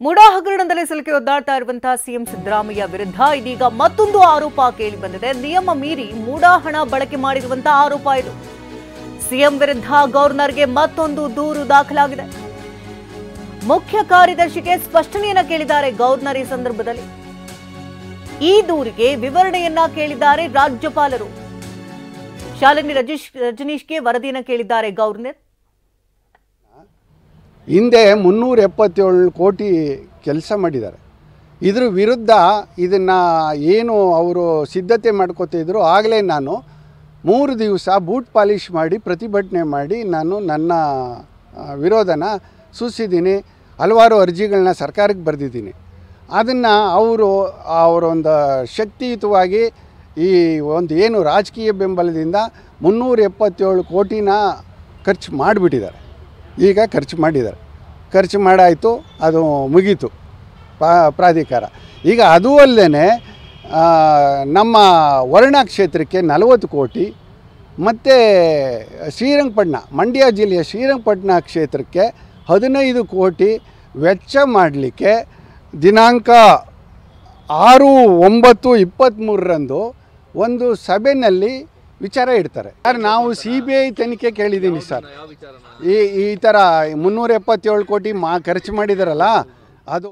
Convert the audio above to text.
ಮುಡಾ ಹಗರಣದಲ್ಲಿ ಸಿಲುಕಿ ಒದ್ದಾಡ್ತಾ ಇರುವಂತಹ ಸಿಎಂ ಸಿದ್ದರಾಮಯ್ಯ ವಿರುದ್ಧ ಇದೀಗ ಮತ್ತೊಂದು ಆರೋಪ ಕೇಳಿ ಬಂದಿದೆ. ನಿಯಮ ಮೀರಿ ಮುಡಾ ಹಣ ಬಳಕೆ ಮಾಡಿರುವಂತಹ ಆರೋಪ ಇದು. ಸಿಎಂ ವಿರುದ್ಧ ಗವರ್ನರ್ಗೆ ಮತ್ತೊಂದು ದೂರು ದಾಖಲಾಗಿದೆ. ಮುಖ್ಯ ಕಾರ್ಯದರ್ಶಿಗೆ ಸ್ಪಷ್ಟನೆಯನ್ನ ಕೇಳಿದ್ದಾರೆ ಗವರ್ನರ್. ಈ ಸಂದರ್ಭದಲ್ಲಿ ಈ ದೂರಿಗೆ ವಿವರಣೆಯನ್ನ ಕೇಳಿದ್ದಾರೆ ರಾಜ್ಯಪಾಲರು. ಶಾಲಿನಿ ರಜನೀಶ್ಗೆ ವರದಿಯನ್ನ ಕೇಳಿದ್ದಾರೆ ಗವರ್ನರ್. ಹಿಂದೆ 377 ಕೋಟಿ ಕೆಲಸ ಮಾಡಿದ್ದಾರೆ. ಇದ್ರ ವಿರುದ್ಧ ಇದನ್ನು ಏನು ಅವರು ಸಿದ್ಧತೆ ಮಾಡ್ಕೋತಿದ್ರು ಆಗಲೇ ನಾನು 3 ದಿವಸ ಬೂಟ್ ಪಾಲಿಷ್ ಮಾಡಿ ಪ್ರತಿಭಟನೆ ಮಾಡಿ ನಾನು ನನ್ನ ವಿರೋಧನ ಸೂಚಿಸಿದ್ದೀನಿ. ಹಲವಾರು ಅರ್ಜಿಗಳನ್ನ ಸರ್ಕಾರಕ್ಕೆ ಬರೆದಿದ್ದೀನಿ. ಅದನ್ನು ಅವರೊಂದು ಶಕ್ತಿಯುತವಾಗಿ ಈ ಒಂದು ಏನು ರಾಜಕೀಯ ಬೆಂಬಲದಿಂದ 377 ಕೋಟಿನ ಖರ್ಚು ಮಾಡಿಬಿಟ್ಟಿದ್ದಾರೆ. ಈಗ ಖರ್ಚು ಮಾಡಾಯಿತು, ಅದು ಮುಗೀತು ಪ್ರಾಧಿಕಾರ. ಈಗ ಅದೂ ಅಲ್ಲದೆ ನಮ್ಮ ವರ್ಣ ಕ್ಷೇತ್ರಕ್ಕೆ 40 ಕೋಟಿ ಮತ್ತು ಶ್ರೀರಂಗಪಟ್ಟಣ ಮಂಡ್ಯ ಜಿಲ್ಲೆಯ ಶ್ರೀರಂಗಪಟ್ಟಣ ಕ್ಷೇತ್ರಕ್ಕೆ 15 ಕೋಟಿ ವೆಚ್ಚ ಮಾಡಲಿಕ್ಕೆ ದಿನಾಂಕ 6/9/23ರಂದು ಒಂದು ಸಭೆಯಲ್ಲಿ ವಿಚಾರ ಇಡ್ತಾರೆ. ಸರ್, ನಾವು CBI ತನಿಖೆ ಕೇಳಿದ್ದೀನಿ ಸರ್. ಈ ಥರ 377 ಕೋಟಿ ಖರ್ಚು ಮಾಡಿದಾರಲ್ಲ ಅದು